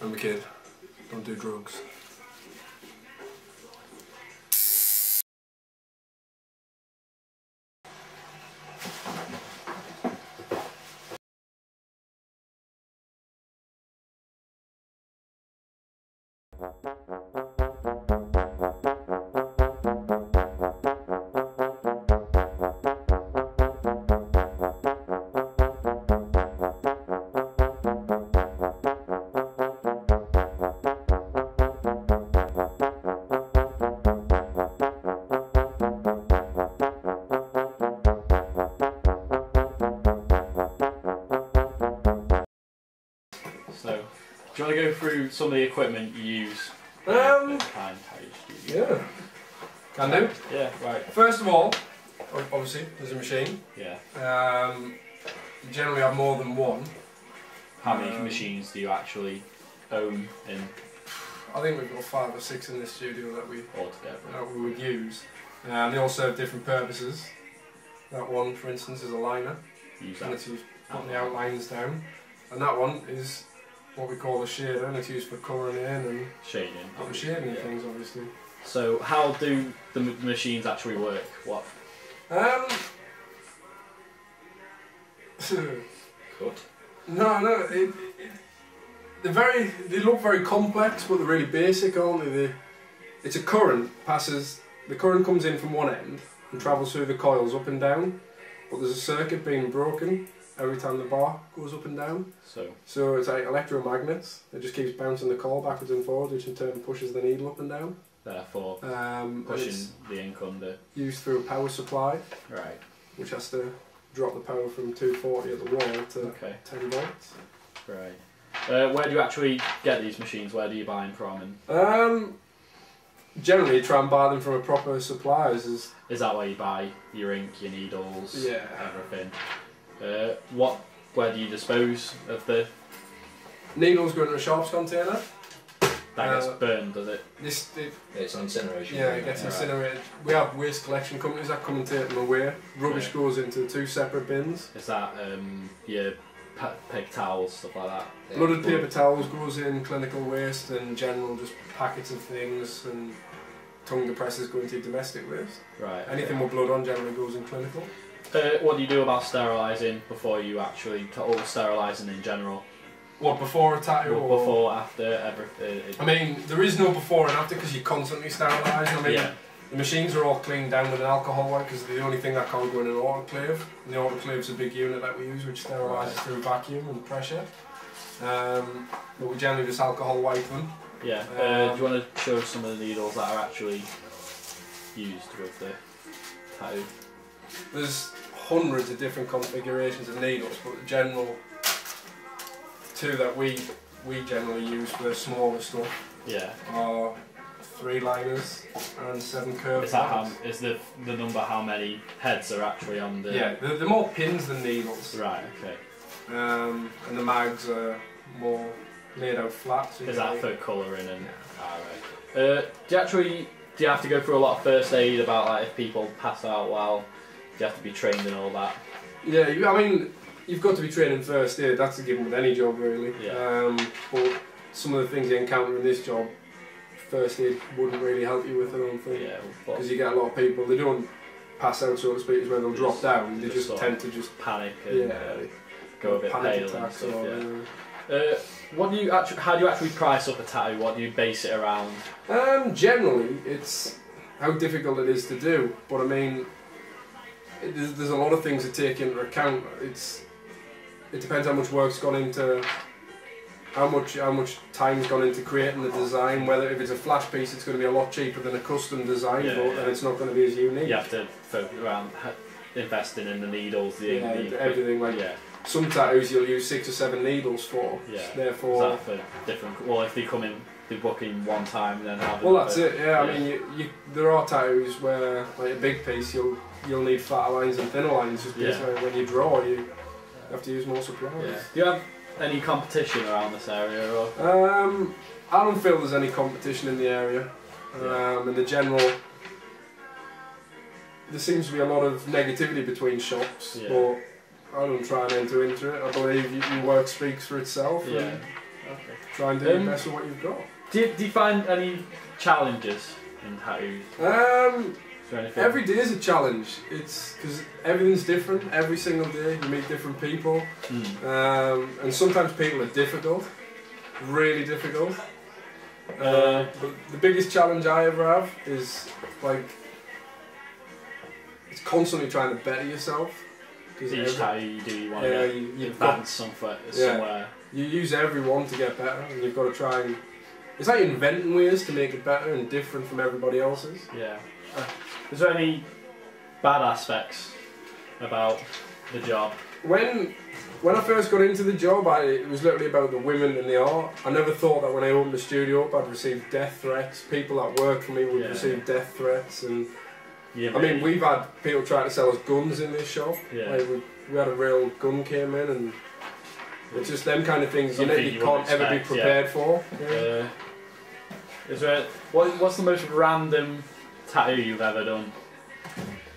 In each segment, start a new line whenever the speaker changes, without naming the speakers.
I'm a kid. Don't do drugs.
So, do you want to go through some of the equipment you use?
Yeah, can do.
Yeah, right.
First of all, obviously, there's a machine.
Yeah.
You generally have more than one.
How many machines do you actually own in
I think we've got 5 or 6 in this studio that we
altogether?
would use. They all serve different purposes. That one, for instance, is a liner.
Use
And
that.
it's used for putting the outlines down. And that one is what we call a shader, and it's used for colouring in and
Shading.
putting shading and things, obviously.
So, how do the machines actually work? What? Cut.
No, they look very complex, but they're really basic, aren't they? It's a current the current comes in from one end and travels through the coils up and down, but there's a circuit being broken every time the bar goes up and down. So it's like electromagnets. It just keeps bouncing the coil backwards and forwards, which in turn pushes the needle up and down.
Therefore, pushing the ink under.
Used through a power supply.
Right.
Which has to drop the power from 240 at the wall to 10 volts.
Right. Where do you actually get these machines? Where do you buy them from?
Generally, you try and buy them from a proper suppliers.
Is that where you buy your ink, your needles, everything? Where do you dispose of the
needles? Go into a sharps container.
That gets burned, does it?
It's an incineration.
Yeah, it gets incinerated. We have waste collection companies that come and take them away. Rubbish goes into 2 separate bins.
Is that your peg towels, stuff like that?
Yeah. Blooded paper towels goes in clinical waste, and general just packets of things, and tongue depressors go into domestic waste.
Right.
Anything with blood on generally goes in clinical.
What do you do about sterilising before you actually, or sterilising in general?
What, before a tattoo? Or
before, after, everything?
I mean, there is no before and after because you're constantly sterilising. I mean, the machines are all cleaned down with an alcohol wipe because they're the only thing that can't go in an autoclave. And the autoclave's a big unit that we use which sterilises through vacuum and pressure. But we generally just alcohol wipe them.
Yeah. Do you want to show some of the needles that are actually used with the tattoo?
There's hundreds of different configurations of needles, but the general 2 that we generally use for the smaller stuff are 3 liners and 7 curved.
Is that is the number how many heads are actually on the?
Yeah, they're more pins than needles.
Right. Okay.
And the mags are more laid out flat. So
is that for colouring and? Right. Do you have to go through a lot of first aid about like if people pass out while? Do you have to be trained in all that?
Yeah, I mean, you've got to be trained in first aid. That's a given with any job, really.
Yeah.
But some of the things you encounter in this job, first aid wouldn't really help you with, I don't think.
Yeah.
Because you get a lot of people, they don't pass out, so to speak, is when they'll drop down. They just tend to just
panic and go a bit pale and stuff. How do you actually price up a tattoo? What do you base it around?
Generally, it's how difficult it is to do. But I mean, there's a lot of things to take into account. It depends how much work's gone into, how much time's gone into creating the design. Whether if it's a flash piece, it's going to be a lot cheaper than a custom design, then it's not going to be as unique. You have
to focus around investing in the needles, the
everything. Like some tattoos, you'll use 6 or 7 needles for.
Yeah.
Therefore,
is that for different? Well, if they come in, they book in one time, then have.
Well, that's it. Yeah. I mean, there are tattoos where, like a big piece, you'll need fatter lines and thinner lines. Just basically when you draw, you have to use more supplies.
Yeah. Do you have any competition around this area? Or?
I don't feel there's any competition in the area. In the general, there seems to be a lot of negativity between shops, but I don't try and enter into it. I believe your work speaks for itself.
Yeah. Okay.
Try and do your best with what you've got.
Do you find any challenges in tattoos? Is there anything?
Every day is a challenge. It's because everything's different. Every single day you meet different people, and sometimes people are difficult, really difficult. But the biggest challenge I ever have is like it's constantly trying to better yourself.
Each tattoo you do, you want to advance somewhere.
You use everyone to get better, and you've got to try and. It's like inventing ways to make it better and different from everybody else's.
Yeah. Is there any bad aspects about the job?
When I first got into the job, it was literally about the women and the art. I never thought that when I opened the studio up, I'd receive death threats. People that work for me would receive death threats, and I mean, we've had people trying to sell us guns in this shop.
Yeah.
Like we had a real gun came in, and it's just them kind of things you can't ever be prepared for. Yeah.
Is there what's the most random tattoo you've ever done?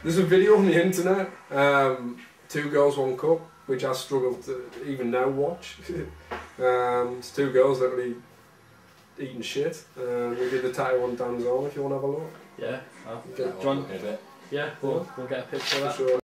There's a video on the internet, 2 Girls, 1 Cup, which I struggle to even now watch. It's 2 girls literally eating shit. We did the tattoo on Dan's arm if you want to have a look.
Yeah.
Yeah, we'll get a bit.
Yeah, we'll get a picture of that.
Sure.